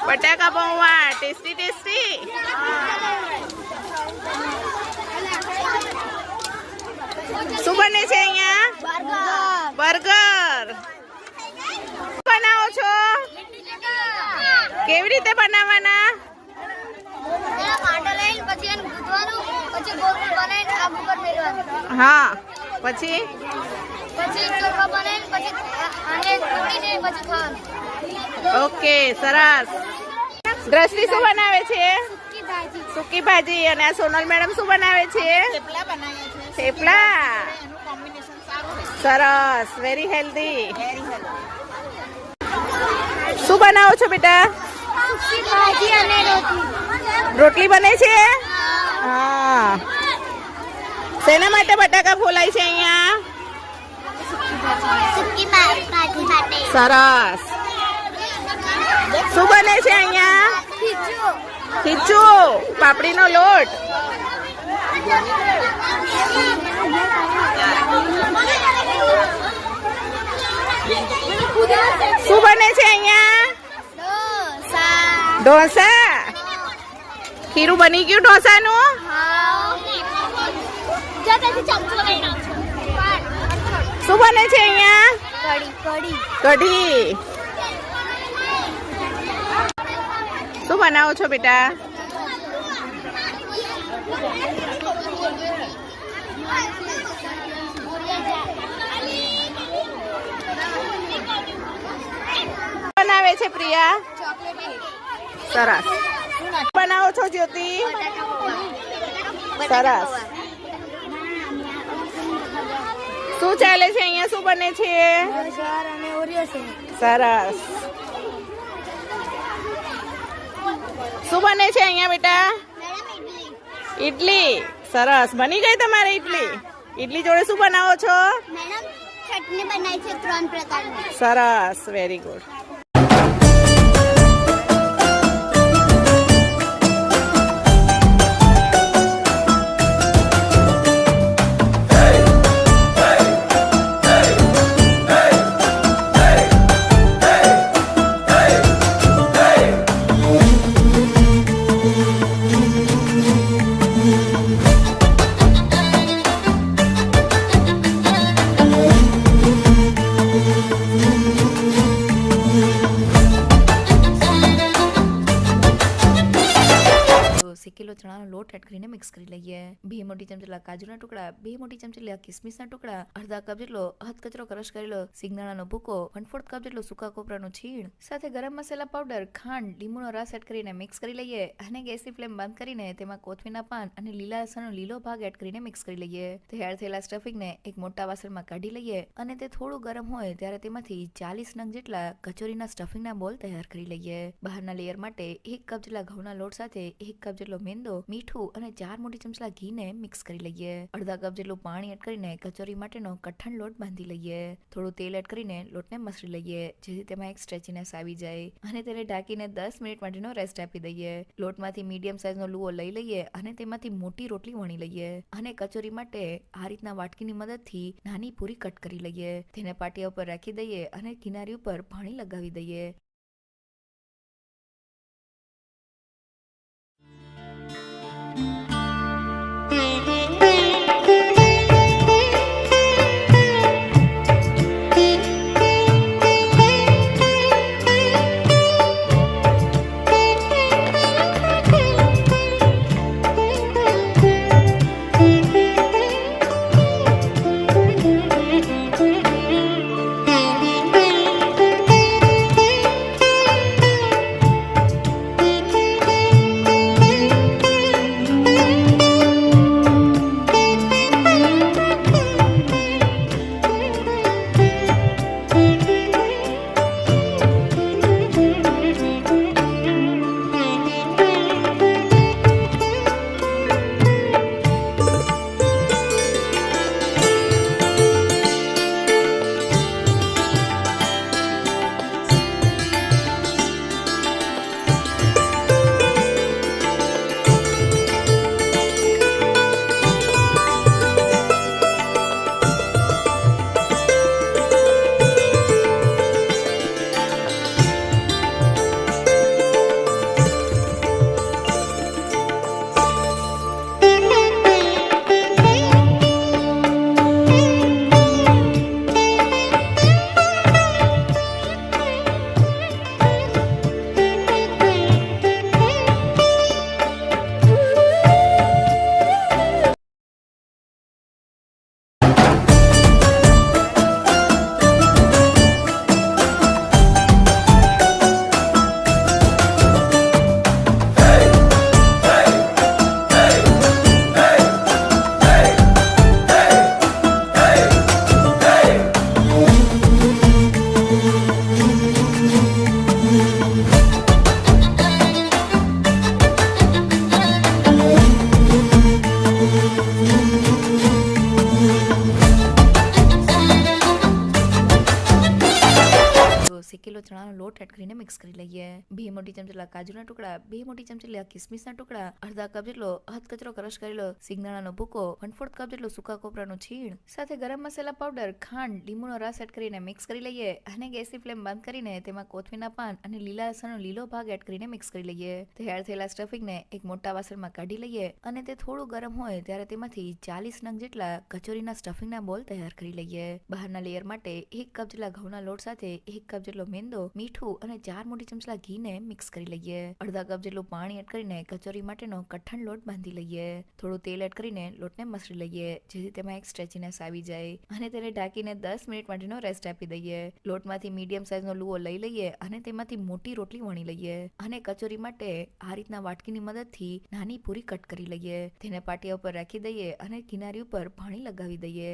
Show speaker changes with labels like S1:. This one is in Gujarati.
S1: બટાકા પૌવા ટેસ્ટી ટેસ્ટી. શું બને છે અહીંયા? બર્ગર બનાવો છો? કેવી રીતે બનાવવાના? હા, પછી ઓકે, સરસ. દ્રષ્ટિ શું બનાવે છે? સૂકી ભાજી. અને આ સોનલ મેડમ શું બનાવે છે? થેપલા. સરસ, વેરી હેલ્ધી. શું બનાવો છો બેટા? રોટલી બને છે? હા. શેના માટે બટાકા ફોલાય છે અહીંયા? સરસ. શું બને છે અહીંયા? ખીચું, પાપડીનો લોટ. શું બને છે અહીંયા? ઢોસા. ખીરું બની ગયું ઢોસાનું? શું બને છે અહીંયા? કઢી. શું બનાવો છો બેટા? બનાવે છે પ્રિયા? સરસ. બનાવો છો જ્યોતિ? સરસ. શું ચાલે છે અહીંયા? શું બને છે? સરસ. શું બને છે અહીંયા બેટા? ઈડલી. સરસ. બની ગઈ તમારે ઈડલી? ઈડલી જોડે શું બનાવો છો?
S2: ચટણી બનાવી છે 3 પ્રકારની.
S1: સરસ, વેરી ગુડ.
S3: શેકેલો ચણાનો લોટ એડ કરીને મિક્સ કરી લઈએ. 2 મોટી ચમચી જેટલા કાજુના ટુકડા, 2 મોટી ચમચી જેટલા કિસમિસના ટુકડા, અડધા કપ જેટલો હથકચરો ક્રશ કરેલો સિંગદાણાનો ભૂકો, 1/4 કપ જેટલો સૂકા કોપરાનું છીણ, સાથે ગરમ મસાલા પાવડર, ખાંડ, લીંબુનો રસ એડ કરીને મિક્સ કરી લઈએ. અને ગેસની ફ્લેમ બંધ કરીને તેમાં કોથમીરના પાન અને લીલા લસણનો લીલો ભાગ એડ કરીને મિક્સ કરી લઈએ. તૈયાર થયેલા સ્ટફિંગને એક મોટા વાસણમાં કાઢી લઈએ અને તે થોડું ગરમ હોય ત્યારે તેમાંથી 40 નંગ જેટલા કચોરીના સ્ટફિંગના બોલ તૈયાર કરી લઈએ. બહારના લેયર માટે 1 કપ જેટલા ઘઉંના લોટ સાથે 1 કપ જેટલો મેંદો, મીઠું અને 4 મોટી ચમચા ઘીને મિક્સ કરી લઈએ. અડધા કપ જેટલું પાણી એડ કરીને કચોરી માટેનો કઠણ લોટ બાંધી લઈએ. થોડું તેલ એડ કરીને લોટને મસળી લઈએ જેથી તેમાં એક સ્ટ્રેચીનેસ આવી જાય અને તેને ઢાંકીને 10 મિનિટ માટેનો રેસ્ટ આપી દઈએ. લોટમાંથી મીડિયમ સાઇઝનો લુઓ લઈ લઈએ અને તેમાંથી મોટી રોટલી વણી લઈએ અને કચોરી માટે આ રીતના વાટકીની મદદથી નાની પૂરી કટ કરી લઈએ. તેને પાટિયા ઉપર રાખી દઈએ અને કિનારી ઉપર પાણી લગાવી દઈએ. શેકેલો ચણાનો લોટ એડ કરીને મિક્સ કરી લઈએ. 2 મોટી ચમચી જેટલા કાજુના ટુકડા, 2 મોટી ચમચી જેટલા કિસમિસના ટુકડા, અડધા કપ જેટલો હથકચરો ક્રશ કરેલો સિંગદાણાનો ભૂકો, 1/4 કપ જેટલો સૂકા કોપરાનું છીણ, સાથે ગરમ મસાલા પાવડર, ખાંડ, લીંબુનો રસ એડ કરીને મિક્સ કરી લઈએ અને ગેસની ફ્લેમ બંધ કરીને તેમાં કોથમીરના પાન અને લીલા લસણનો લીલો ભાગ એડ કરીને મિક્સ કરી લઈએ. તૈયાર થયેલા સ્ટફિંગને એક મોટા વાસણમાં કાઢી લઈએ અને તે થોડું ગરમ હોય ત્યારે તેમાંથી 40 નંગ જેટલા કચોરીના સ્ટફિંગના બોલ તૈયાર કરી લઈએ. બહારના લેયર માટે 1 કપ જેટલા ઘઉંના લોટ સાથે 1 કપ જેટલો મેંદો, મીઠું અને 4 મોટી ચમચા ઘીને મિક્સ કરી લઈએ. અડધા કપ જેટલું પાણી એડ કરીને કચોરી માટેનો કઠણ લોટ બાંધી લઈએ. થોડું તેલ એડ કરીને લોટને મસળી લઈએ જેથી તેમાં એક સ્ટ્રેચીનેસ આવી જાય અને તેને ઢાંકીને 10 મિનિટ માટેનો રેસ્ટ આપી દઈએ. લોટમાંથી મીડિયમ સાઇઝનો લુઓ લઈ લઈએ અને તેમાંથી મોટી રોટલી વણી લઈએ અને કચોરી માટે આ રીતના વાટકીની મદદથી નાની પૂરી કટ કરી લઈએ. તેને પાટિયા ઉપર રાખી દઈએ અને કિનારી ઉપર પાણી લગાવી દઈએ.